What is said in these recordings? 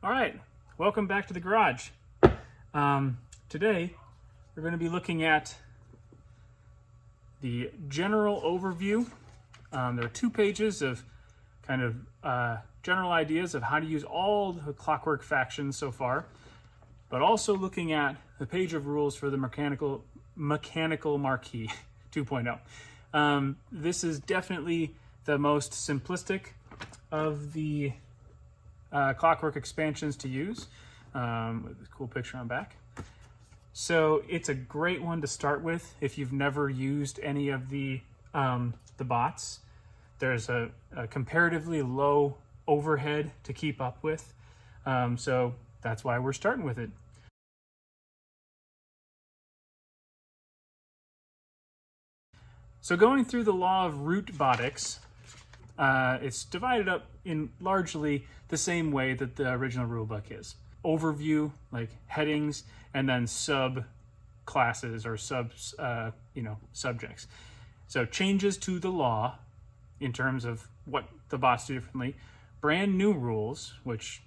All right, welcome back to the garage. Today, we're going to be looking at the general overview. There are 2 pages of kind of general ideas of how to use all the Clockwork factions so far, but also looking at the page of rules for the Mechanical Marquise 2.0. This is definitely the most simplistic of the Clockwork expansions to use, with a cool picture on back. So it's a great one to start with if you've never used any of the bots. There's a comparatively low overhead to keep up with, so that's why we're starting with it. So going through the Law of ROOTbotics, it's divided up in largely the same way that the original rulebook is. Overview, like headings, and then sub classes or subjects. So changes to the law in terms of what the bots do differently, brand new rules, which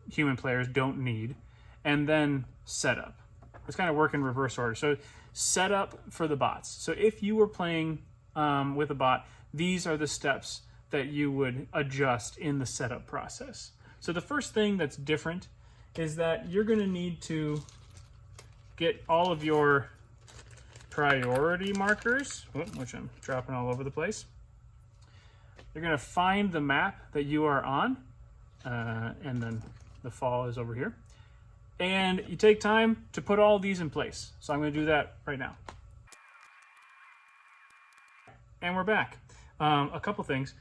human players don't need, and then setup. Let's kind of work in reverse order. So setup for the bots. So if you were playing with a bot, these are the steps that you would adjust in the setup process. So the first thing that's different is that you're going to need to get all of your priority markers, which I'm dropping all over the place. You're going to find the map that you are on, and then the fall is over here. And you take time to put all these in place. So I'm going to do that right now. And we're back. A couple things.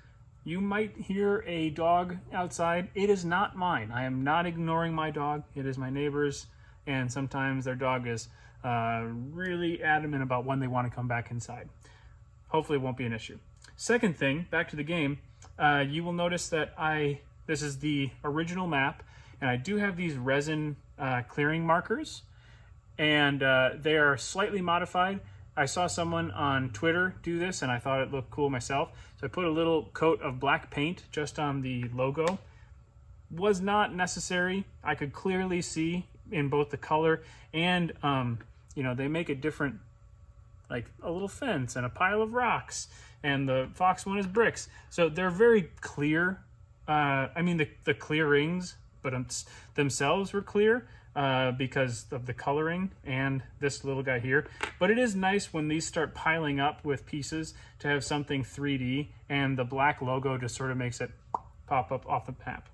You might hear a dog outside. It is not mine. I am not ignoring my dog. It is my neighbor's, and sometimes their dog is really adamant about when they want to come back inside. Hopefully it won't be an issue. Second thing, back to the game, you will notice that this is the original map, and I do have these resin clearing markers, and they are slightly modified. I saw someone on Twitter do this, and I thought it looked cool myself. So I put a little coat of black paint just on the logo. Was not necessary. I could clearly see in both the color and, they make it different, like a little fence and a pile of rocks, and the fox one is bricks. So they're very clear. The clearings, but themselves were clear. Because of the coloring and this little guy here. But it is nice when these start piling up with pieces to have something 3D, and the black logo just sort of makes it pop up off the map.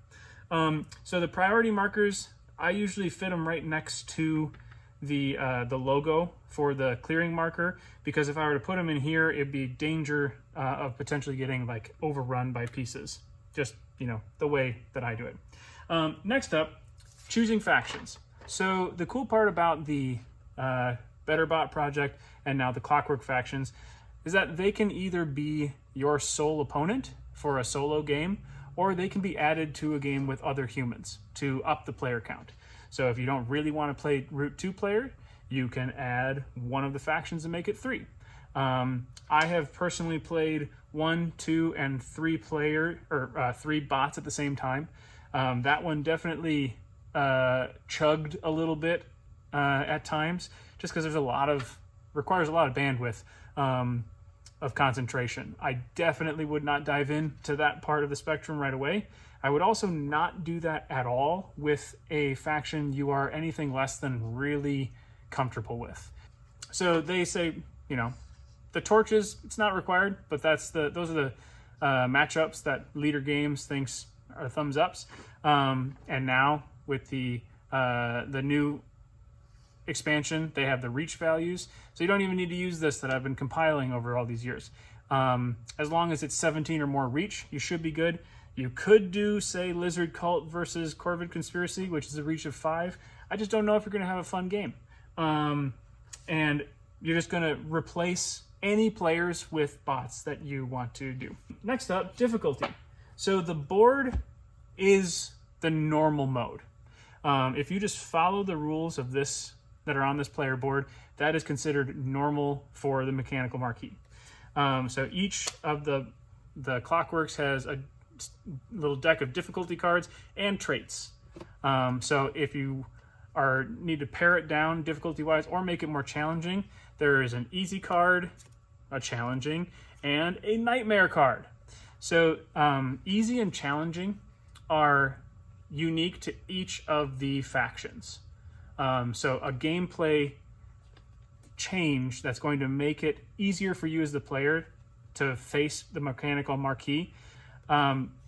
So the priority markers, I usually fit them right next to the logo for the clearing marker, because if I were to put them in here, it'd be danger of potentially getting like overrun by pieces. Just, the way that I do it. Next up, choosing factions. So the cool part about the BetterBot project and now the Clockwork factions is that they can either be your sole opponent for a solo game, or they can be added to a game with other humans to up the player count. So if you don't really want to play Root 2 player, you can add one of the factions and make it 3. I have personally played 1, 2, and 3 3 bots at the same time. That one definitely chugged a little bit at times, just because requires a lot of bandwidth of concentration. I definitely would not dive into that part of the spectrum right away. I would also not do that at all with a faction you are anything less than really comfortable with. So they say, the torches, it's not required, but those are the matchups that Leader Games thinks are thumbs ups. And now with the new expansion, they have the reach values, so you don't even need to use this that I've been compiling over all these years. As long as it's 17 or more reach, you should be good. You could do, say, Lizard Cult versus Corvid Conspiracy, which is a reach of 5. I just don't know if you're going to have a fun game. And you're just going to replace any players with bots that you want to do. Next up, difficulty. So the board is the normal mode. If you just follow the rules of this that are on this player board, that is considered normal for the Mechanical Marquise. So each of the Clockworks has a little deck of difficulty cards and traits. So if you need to pare it down difficulty-wise or make it more challenging, there is an easy card, a challenging, and a nightmare card. So easy and challenging are unique to each of the factions. So a gameplay change that's going to make it easier for you as the player to face the Mechanical Marquise.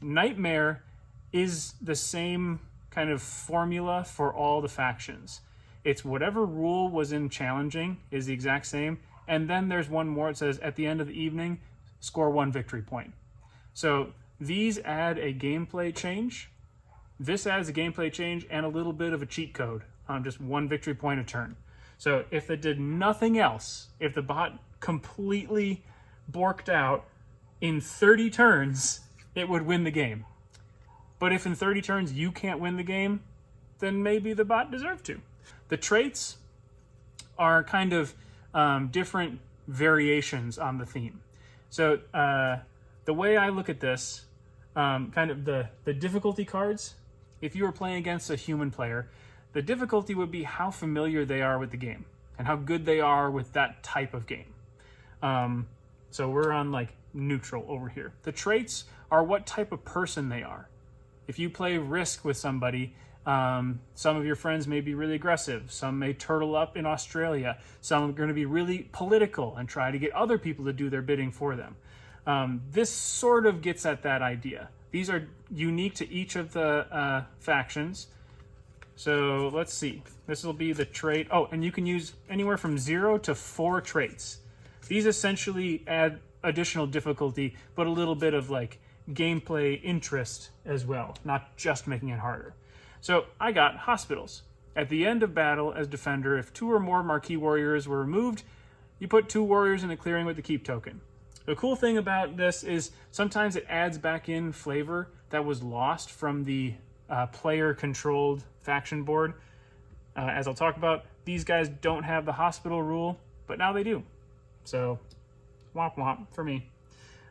Nightmare is the same kind of formula for all the factions. It's whatever rule was in challenging is the exact same, and then there's one more. It says at the end of the evening, score 1 victory point. So these add a gameplay change. This adds a gameplay change and a little bit of a cheat code on just 1 victory point a turn. So if it did nothing else, if the bot completely borked out in 30 turns, it would win the game. But if in 30 turns you can't win the game, then maybe the bot deserved to. The traits are kind of different variations on the theme. So the way I look at this, kind of the difficulty cards, if you were playing against a human player, the difficulty would be how familiar they are with the game and how good they are with that type of game. So we're on like neutral over here. The traits are what type of person they are. If you play Risk with somebody, some of your friends may be really aggressive. Some may turtle up in Australia. Some are going to be really political and try to get other people to do their bidding for them. This sort of gets at that idea. These are unique to each of the factions. So let's see. This will be the trait. Oh, and you can use anywhere from 0 to 4 traits. These essentially add additional difficulty, but a little bit of like gameplay interest as well, not just making it harder. So I got hospitals. At the end of battle as defender, if 2 or more Marquis warriors were removed, you put 2 warriors in a clearing with the keep token. The cool thing about this is sometimes it adds back in flavor that was lost from the player-controlled faction board. As I'll talk about, these guys don't have the hospital rule, but now they do. So, womp womp for me.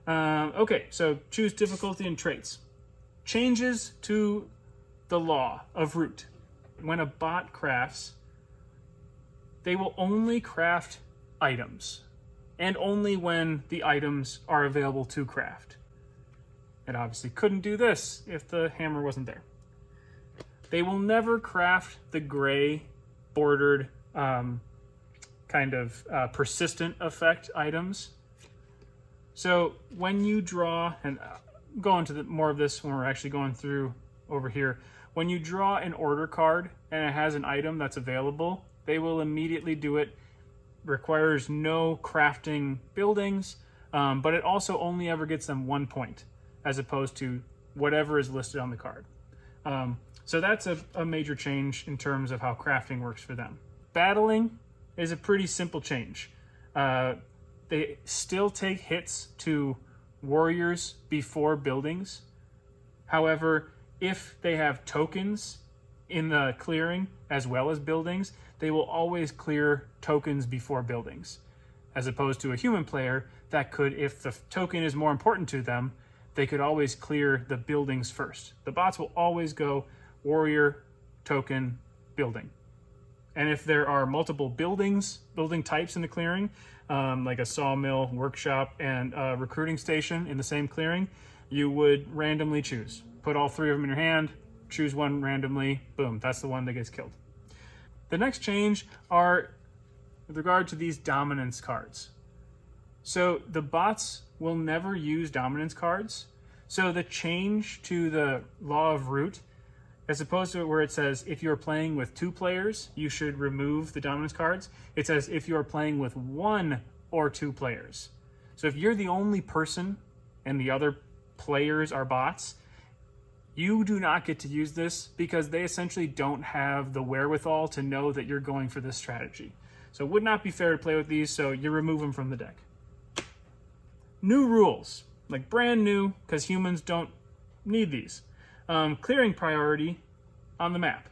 Okay, so choose difficulty and traits. Changes to the Law of Root. When a bot crafts, they will only craft items, and only when the items are available to craft. It obviously couldn't do this if the hammer wasn't there. They will never craft the gray bordered kind of persistent effect items. So when you draw, and go into more of this when we're actually going through over here, when you draw an order card and it has an item that's available, they will immediately do it. Requires no crafting buildings, but it also only ever gets them 1 point as opposed to whatever is listed on the card. So that's a major change in terms of how crafting works for them. Battling is a pretty simple change. They still take hits to warriors before buildings. However, if they have tokens in the clearing as well as buildings, they will always clear tokens before buildings, as opposed to a human player that could, if the token is more important to them, they could always clear the buildings first. The bots will always go warrior, token, building. And if there are multiple building types in the clearing, like a sawmill, workshop, and a recruiting station in the same clearing, you would randomly choose. Put all 3 of them in your hand, choose one randomly, boom, that's the one that gets killed. The next change are with regard to these dominance cards. So the bots will never use dominance cards. So the change to the Law of Root, as opposed to where it says if you're playing with 2 players, you should remove the dominance cards, it says if you're playing with 1 or 2 players. So if you're the only person and the other players are bots, you do not get to use this because they essentially don't have the wherewithal to know that you're going for this strategy. So it would not be fair to play with these, so you remove them from the deck. New rules, like brand new, because humans don't need these. Clearing priority on the map.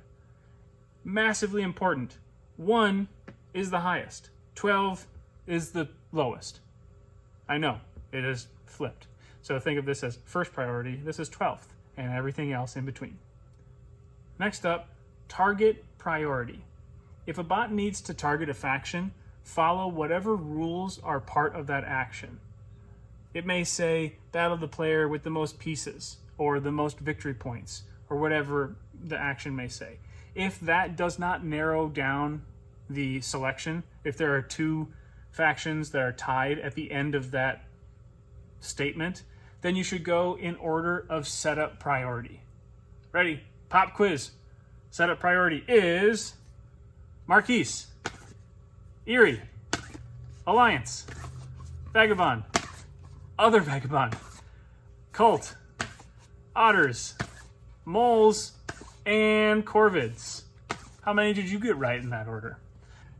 Massively important. 1 is the highest. 12 is the lowest. I know, it is flipped. So think of this as first priority, this is 12th, and everything else in between. Next up, target priority. If a bot needs to target a faction, follow whatever rules are part of that action. It may say, battle the player with the most pieces, or the most victory points, or whatever the action may say. If that does not narrow down the selection, if there are two factions that are tied at the end of that statement, then you should go in order of setup priority. Ready? Pop quiz. Setup priority is Marquise, Eerie, Alliance, Vagabond, Other Vagabond, Cult, Otters, Moles, and Corvids. How many did you get right in that order?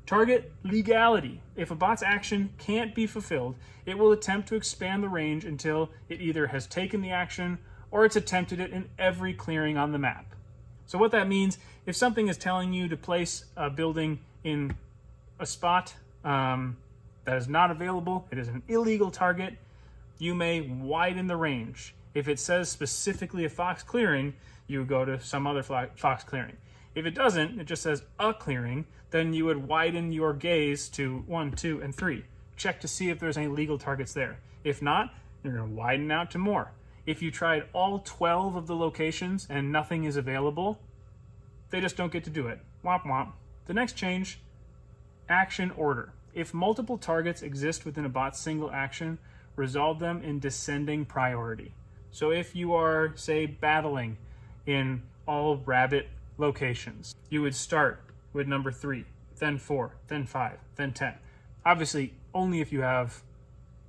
Target legality. If a bot's action can't be fulfilled, it will attempt to expand the range until it either has taken the action or it's attempted it in every clearing on the map. So what that means, if something is telling you to place a building in a spot that is not available, it is an illegal target, you may widen the range. If it says specifically a fox clearing, you go to some other fox clearing. If it doesn't, it just says a clearing, then you would widen your gaze to 1, 2, and 3. Check to see if there's any legal targets there. If not, you're going to widen out to more. If you tried all 12 of the locations and nothing is available, they just don't get to do it. Womp womp. The next change, action order. If multiple targets exist within a bot's single action, resolve them in descending priority. So if you are, say, battling in all rabbit locations, you would start with number 3, then 4, then 5, then 10. Obviously, only if you have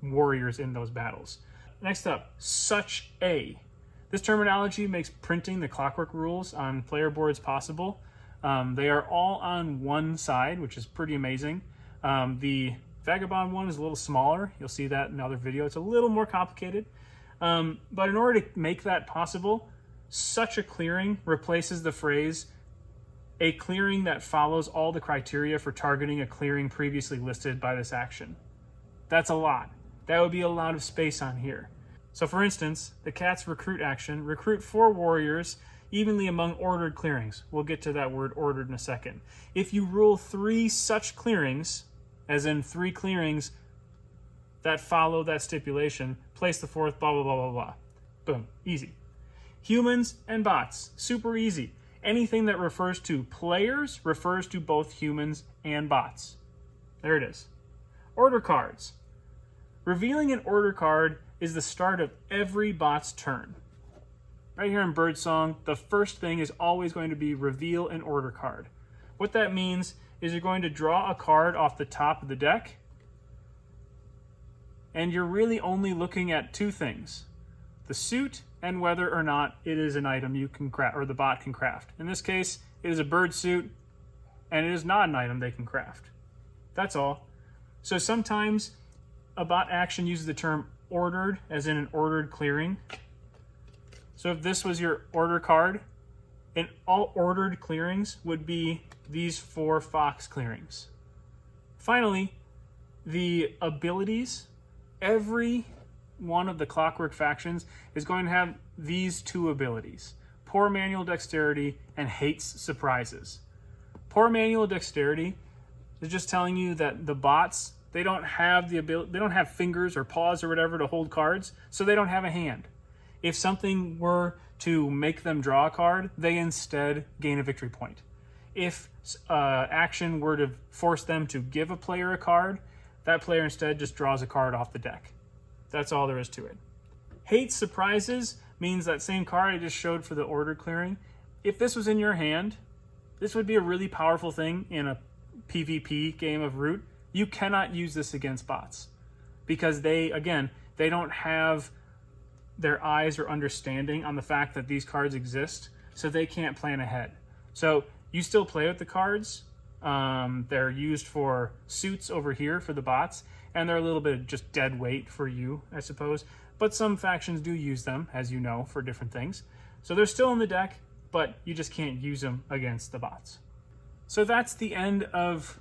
warriors in those battles. Next up, such a. This terminology makes printing the clockwork rules on player boards possible. They are all on one side, which is pretty amazing. The Vagabond one is a little smaller. You'll see that in another video. It's a little more complicated. But in order to make that possible, such a clearing replaces the phrase, a clearing that follows all the criteria for targeting a clearing previously listed by this action. That's a lot. That would be a lot of space on here. So for instance, the cat's recruit action, recruit 4 warriors evenly among ordered clearings. We'll get to that word ordered in a second. If you rule 3 such clearings, as in 3 clearings that follow that stipulation, place the 4th, blah, blah, blah, blah, blah. Boom, easy. Humans and bots, super easy. Anything that refers to players refers to both humans and bots. There it is. Order cards. Revealing an order card is the start of every bot's turn. Right here in Birdsong, the first thing is always going to be reveal an order card. What that means is you're going to draw a card off the top of the deck, and you're really only looking at 2 things: the suit and whether or not it is an item you can craft, or the bot can craft. In this case, it is a bird suit, and it is not an item they can craft. That's all. So sometimes a bot action uses the term ordered, as in an ordered clearing. So if this was your order card, and all ordered clearings would be these 4 fox clearings. Finally, the abilities. Every one of the clockwork factions is going to have these 2 abilities: poor manual dexterity and hates surprises. Poor manual dexterity is just telling you that the bots, they don't have the ability, they don't have fingers or paws or whatever to hold cards, so they don't have a hand. If something were to make them draw a card, they instead gain a victory point. If action were to force them to give a player a card, that player instead just draws a card off the deck. That's all there is to it. Hate surprises means that same card I just showed for the order clearing. If this was in your hand, this would be a really powerful thing in a PvP game of Root. You cannot use this against bots because they don't have their eyes or understanding on the fact that these cards exist, so they can't plan ahead. So you still play with the cards. They're used for suits over here for the bots, and they're a little bit just dead weight for you, I suppose. But some factions do use them, as you know, for different things. So they're still in the deck, but you just can't use them against the bots. So that's the end of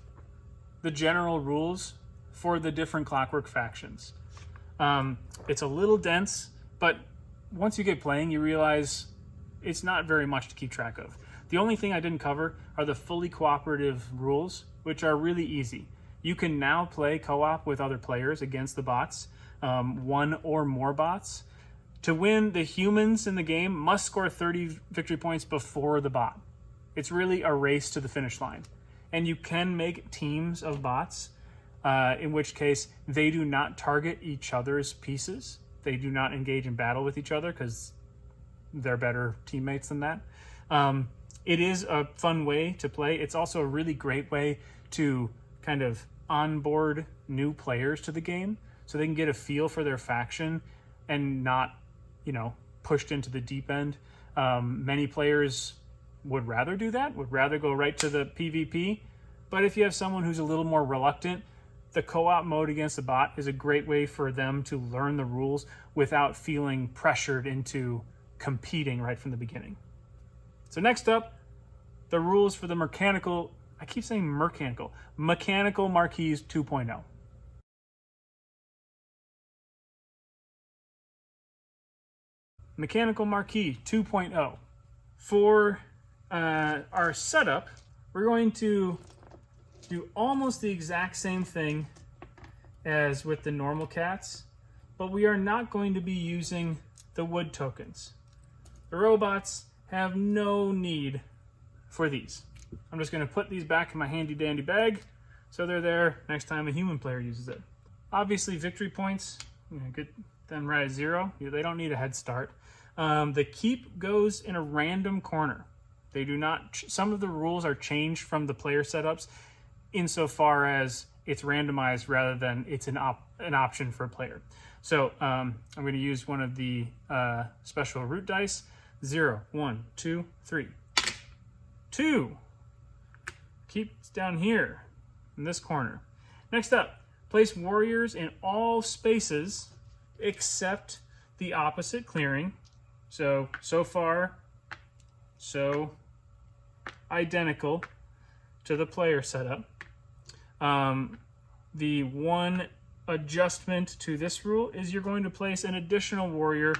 the general rules for the different clockwork factions. It's a little dense, but once you get playing, you realize it's not very much to keep track of. The only thing I didn't cover are the fully cooperative rules, which are really easy. You can now play co-op with other players against the bots, one or more bots. To win, the humans in the game must score 30 victory points before the bot. It's really a race to the finish line. And you can make teams of bots, in which case they do not target each other's pieces. They do not engage in battle with each other because they're better teammates than that. It is a fun way to play. It's also a really great way to kind of onboard new players to the game so they can get a feel for their faction and not, pushed into the deep end. Many players would rather do that, would rather go right to the PvP. But if you have someone who's a little more reluctant, the co-op mode against the bot is a great way for them to learn the rules without feeling pressured into competing right from the beginning. So next up, the rules for the Mechanical Marquise 2.0. Mechanical Marquise 2.0. For our setup, we're going to do almost the exact same thing as with the normal cats, but we are not going to be using the wood tokens. The robots have no need for these. I'm just going to put these back in my handy dandy bag so they're there next time a human player uses it. Obviously, victory points, get them right at 0. They don't need a head start. The keep goes in a random corner. They do not. Some of the rules are changed from the player setups insofar as it's randomized rather than it's an option for a player. So I'm going to use one of the special root dice. 0, 1, 2, 3. 2. Keeps down here in this corner. Next up, place warriors in all spaces except the opposite clearing. So far, so identical to the player setup. The one adjustment to this rule is you're going to place an additional warrior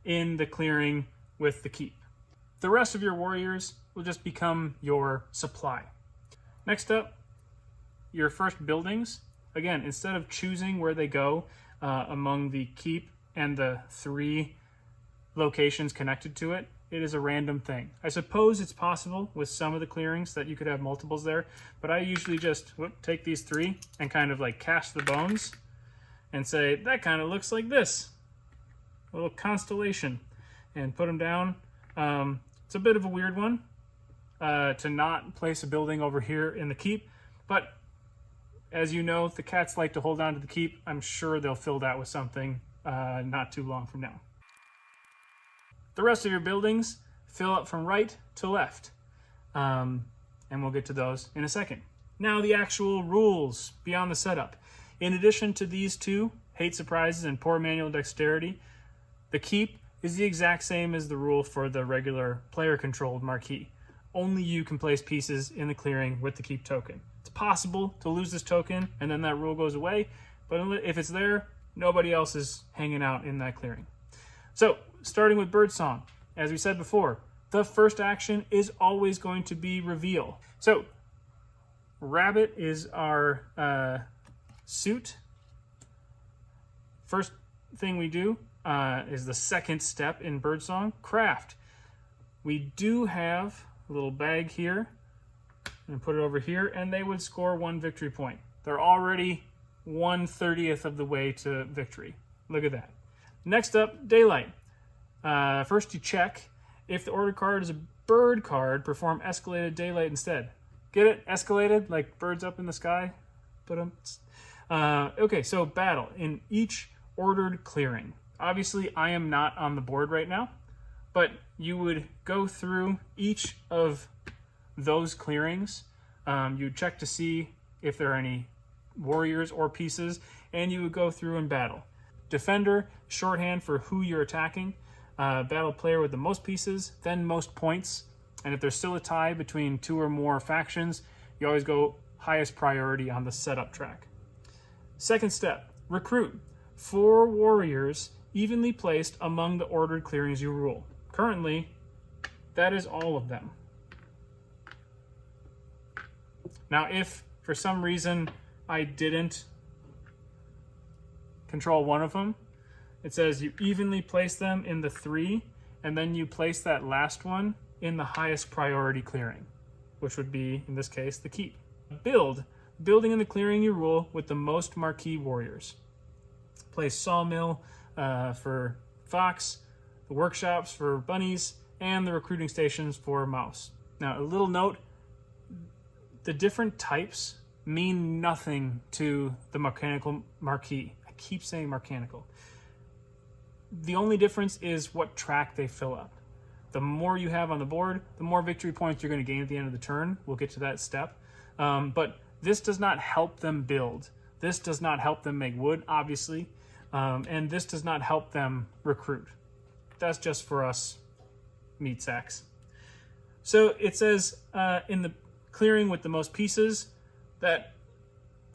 in the clearing with the keep. The rest of your warriors will just become your supply. Next up, your first buildings. Again, instead of choosing where they go among the keep and the 3 locations connected to it, it is a random thing. I suppose it's possible with some of the clearings that you could have multiples there, but I usually just take these 3 and kind of like cast the bones and say, that kind of looks like this. A little constellation. And put them down. It's a bit of a weird one to not place a building over here in the keep, but as you know, the cats like to hold on to the keep. I'm sure they'll fill that with something not too long from now. The rest of your buildings fill up from right to left, and we'll get to those in a second. Now the actual rules beyond the setup. In addition to these 2, hate surprises and poor manual dexterity, the keep is the exact same as the rule for the regular player-controlled Marquis. Only you can place pieces in the clearing with the keep token. It's possible to lose this token and then that rule goes away, but if it's there, nobody else is hanging out in that clearing. So, starting with Birdsong, as we said before, the first action is always going to be reveal. So, Rabbit is our suit. First thing we do is the second step in Birdsong, craft. We do have a little bag here, and put it over here, and they would score 1 victory point. They're already 1/30th of the way to victory. Look at that. Next up, Daylight. First you check if the order card is a bird card, perform Escalated Daylight instead. Get it? Escalated, like birds up in the sky? Okay, so battle. In each ordered clearing. Obviously, I am not on the board right now, but you would go through each of those clearings. You would check to see if there are any warriors or pieces, and you would go through and battle. Defender, shorthand for who you're attacking. Battle player with the most pieces, then most points. And if there's still a tie between 2 or more factions, you always go highest priority on the setup track. Second step, recruit. 4 warriors evenly placed among the ordered clearings you rule. Currently, that is all of them. Now, if for some reason I didn't control one of them, it says you evenly place them in the 3, and then you place that last one in the highest priority clearing, which would be, in this case, the keep. Building in the clearing you rule with the most Marquis warriors. Place sawmill for fox, the workshops for bunnies, and the recruiting stations for mouse. Now, a little note, the different types mean nothing to the Mechanical Marquise. I keep saying mechanical. The only difference is what track they fill up. The more you have on the board, the more victory points you're going to gain at the end of the turn. We'll get to that step. But this does not help them build. This does not help them make wood, obviously. And this does not help them recruit. That's just for us meat sacks. So it says in the clearing with the most pieces that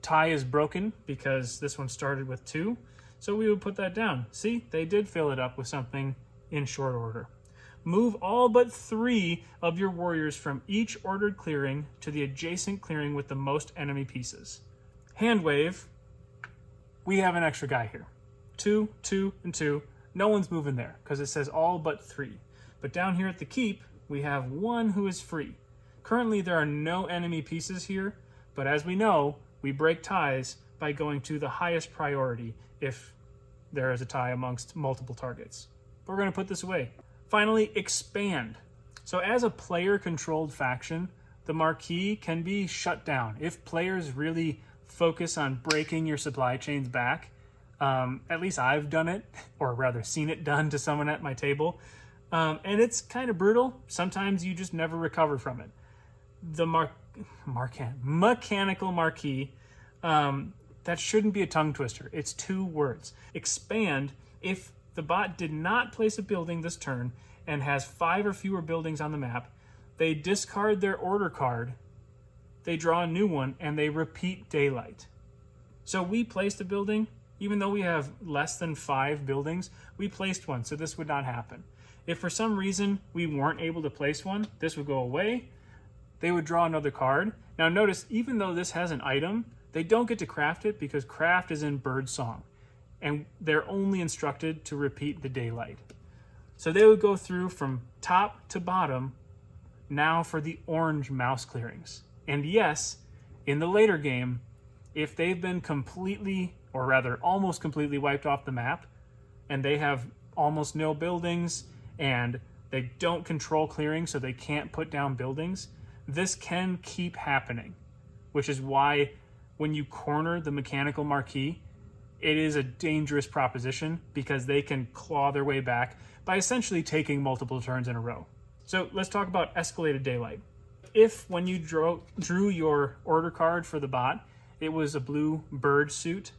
tie is broken because this one started with 2. So we would put that down. See, they did fill it up with something in short order. Move all but 3 of your warriors from each ordered clearing to the adjacent clearing with the most enemy pieces. Hand wave, we have an extra guy here. 2, 2, and 2. No one's moving there because it says all but 3. But down here at the keep, we have 1 who is free. Currently, there are no enemy pieces here, but as we know, we break ties by going to the highest priority if there is a tie amongst multiple targets. But we're going to put this away. Finally, expand. So as a player-controlled faction, the Marquis can be shut down. If players really focus on breaking your supply chains back, at least I've done it, or rather seen it done to someone at my table, and it's kind of brutal. Sometimes you just never recover from it. The Mechanical Marquise, that shouldn't be a tongue twister. It's 2 words. Expand. If the bot did not place a building this turn and has 5 or fewer buildings on the map, they discard their order card, they draw a new one, and they repeat daylight. So we placed a building, even though we have less than 5 buildings, we placed one, so this would not happen. If for some reason we weren't able to place one, this would go away. They would draw another card. Now notice, even though this has an item, they don't get to craft it because craft is in Birdsong, and they're only instructed to repeat the daylight. So they would go through from top to bottom now for the orange mouse clearings. And yes, in the later game, if they've been completely, or rather almost completely wiped off the map, and they have almost no buildings, and they don't control clearing so they can't put down buildings, this can keep happening, which is why when you corner the Mechanical Marquise, it is a dangerous proposition because they can claw their way back by essentially taking multiple turns in a row. So let's talk about Escalated Daylight. If when you drew your order card for the bot, it was a blue bird suit,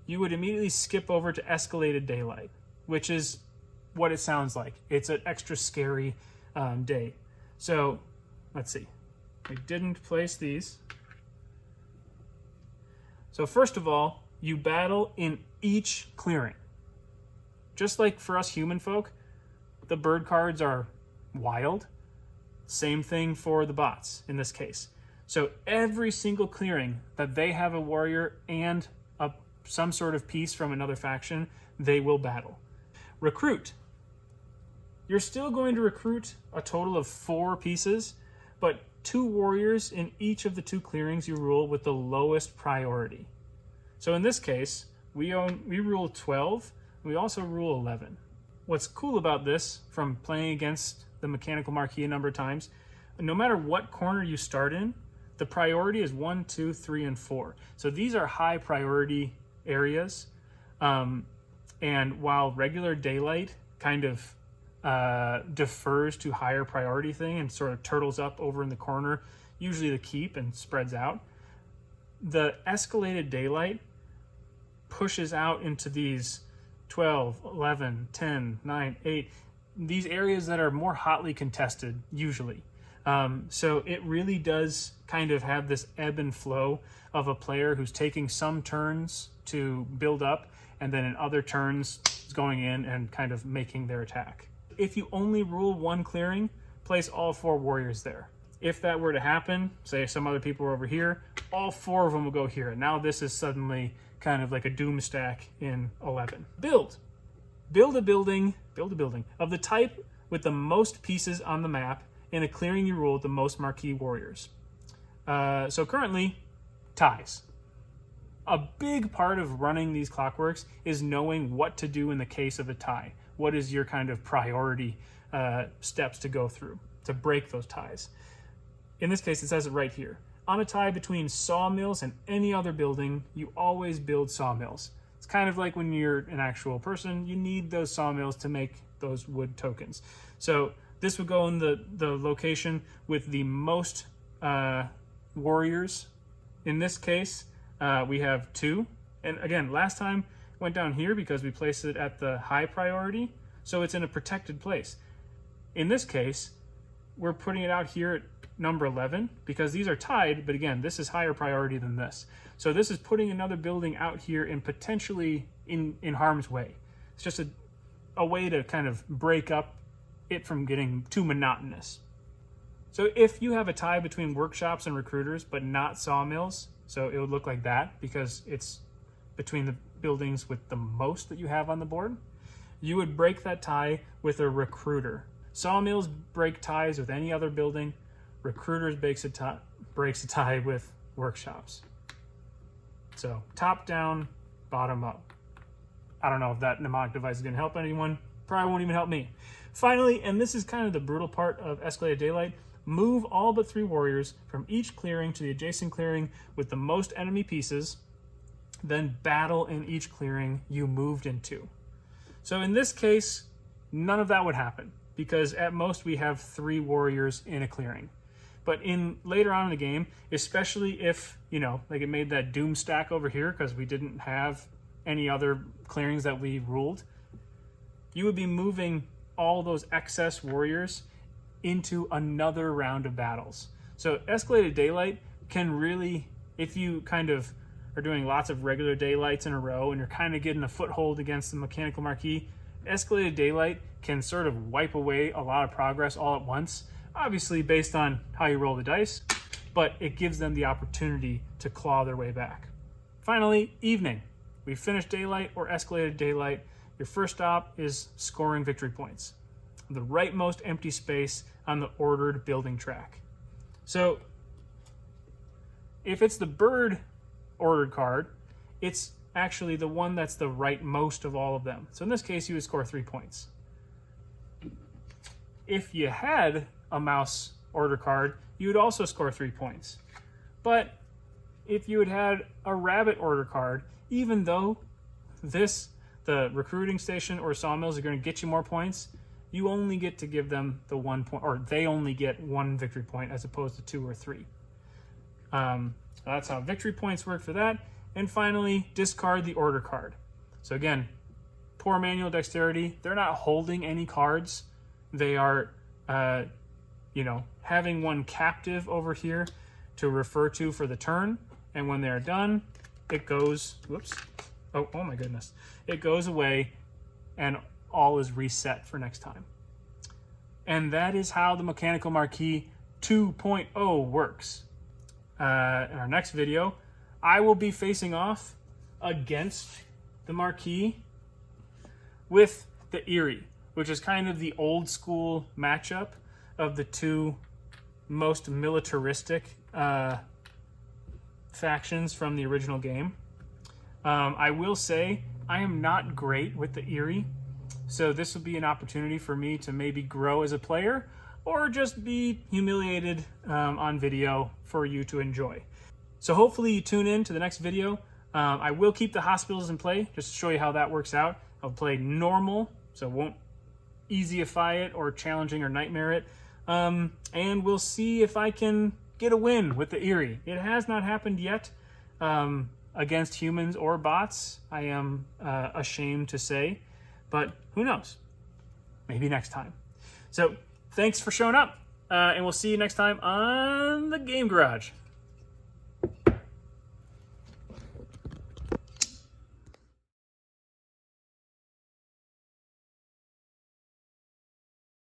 you would immediately skip over to Escalated Daylight, which is what it sounds like. It's an extra scary day. So let's see. I didn't place these. So first of all, you battle in each clearing. Just like for us human folk, the bird cards are wild. Same thing for the bots in this case. So every single clearing that they have a warrior and some sort of piece from another faction, they will battle. Recruit. You're still going to recruit a total of 4 pieces, but 2 warriors in each of the 2 clearings you rule with the lowest priority. So in this case, we rule 12, we also rule 11. What's cool about this, from playing against the Mechanical Marquise a number of times, no matter what corner you start in, the priority is 1, 2, 3, and 4. So these are high priority areas. And while regular daylight kind of defers to higher priority thing and sort of turtles up over in the corner, usually the keep, and spreads out, the Escalated Daylight pushes out into these 12, 11, 10, 9, 8, these areas that are more hotly contested usually. So it really does kind of have this ebb and flow of a player who's taking some turns to build up and then in other turns is going in and kind of making their attack. If you only rule 1 clearing, place all 4 warriors there. if that were to happen, say some other people were over here, all 4 of them will go here. And now this is suddenly kind of like a doom stack in 11. Build a building of the type with the most pieces on the map in a clearing you rule with the most Marquis warriors. So currently, ties. A big part of running these clockworks is knowing what to do in the case of a tie. What is your kind of priority steps to go through to break those ties? In this case, it says it right here. On a tie between sawmills and any other building, you always build sawmills. It's kind of like when you're an actual person, you need those sawmills to make those wood tokens. So this would go in the location with the most warriors. In this case, we have 2. And again, last time went down here because we placed it at the high priority, so it's in a protected place. In this case, we're putting it out here at number 11 because these are tied, but again, this is higher priority than this. So this is putting another building out here and potentially in harm's way. It's just a way to kind of break up it from getting too monotonous. So if you have a tie between workshops and recruiters, but not sawmills, so it would look like that because it's between the buildings with the most that you have on the board, you would break that tie with a recruiter. Sawmills break ties with any other building. Recruiters breaks a tie with workshops. So top down, bottom up. I don't know if that mnemonic device is going to help anyone. Probably won't even help me. Finally, and this is kind of the brutal part of Escalated Daylight, move all but 3 warriors from each clearing to the adjacent clearing with the most enemy pieces, then battle in each clearing you moved into. So in this case, none of that would happen because at most we have 3 warriors in a clearing. But in later on in the game, especially if, like it made that doom stack over here because we didn't have any other clearings that we ruled, you would be moving all those excess warriors into another round of battles. So Escalated Daylight can really, if you kind of are doing lots of regular daylights in a row and you're kind of getting a foothold against the Mechanical Marquise, Escalated Daylight can sort of wipe away a lot of progress all at once, obviously based on how you roll the dice, but it gives them the opportunity to claw their way back. Finally, evening. We finished Daylight or Escalated Daylight. Your first stop is scoring victory points. The rightmost empty space on the ordered building track. So if it's the bird ordered card, it's actually the one that's the rightmost of all of them. So in this case, you would score 3 points. If you had a mouse order card, you would also score 3 points. But if you had had a rabbit order card, even though the recruiting station or sawmills are going to get you more points, you only get to give them the 1 point, or they only get 1 victory point as opposed to 2 or 3. That's how victory points work for that. And finally, discard the order card. So again, poor manual dexterity. They're not holding any cards. They are, having one captive over here to refer to for the turn. And when they're done, it goes, oh my goodness. It goes away and all is reset for next time. And that is how the Mechanical Marquise 2.0 works. In our next video, I will be facing off against the Marquis with the Eerie, which is kind of the old school matchup of the 2 most militaristic factions from the original game. I will say I am not great with the Eerie, so this will be an opportunity for me to maybe grow as a player or just be humiliated on video for you to enjoy. So hopefully you tune in to the next video. I will keep the hospitals in play just to show you how that works out. I'll play normal, so won't easyify it or challenging or nightmare it. And we'll see if I can get a win with the Eerie. It has not happened yet against humans or bots, I am ashamed to say, but who knows? Maybe next time. So thanks for showing up, and we'll see you next time on the Game Garage.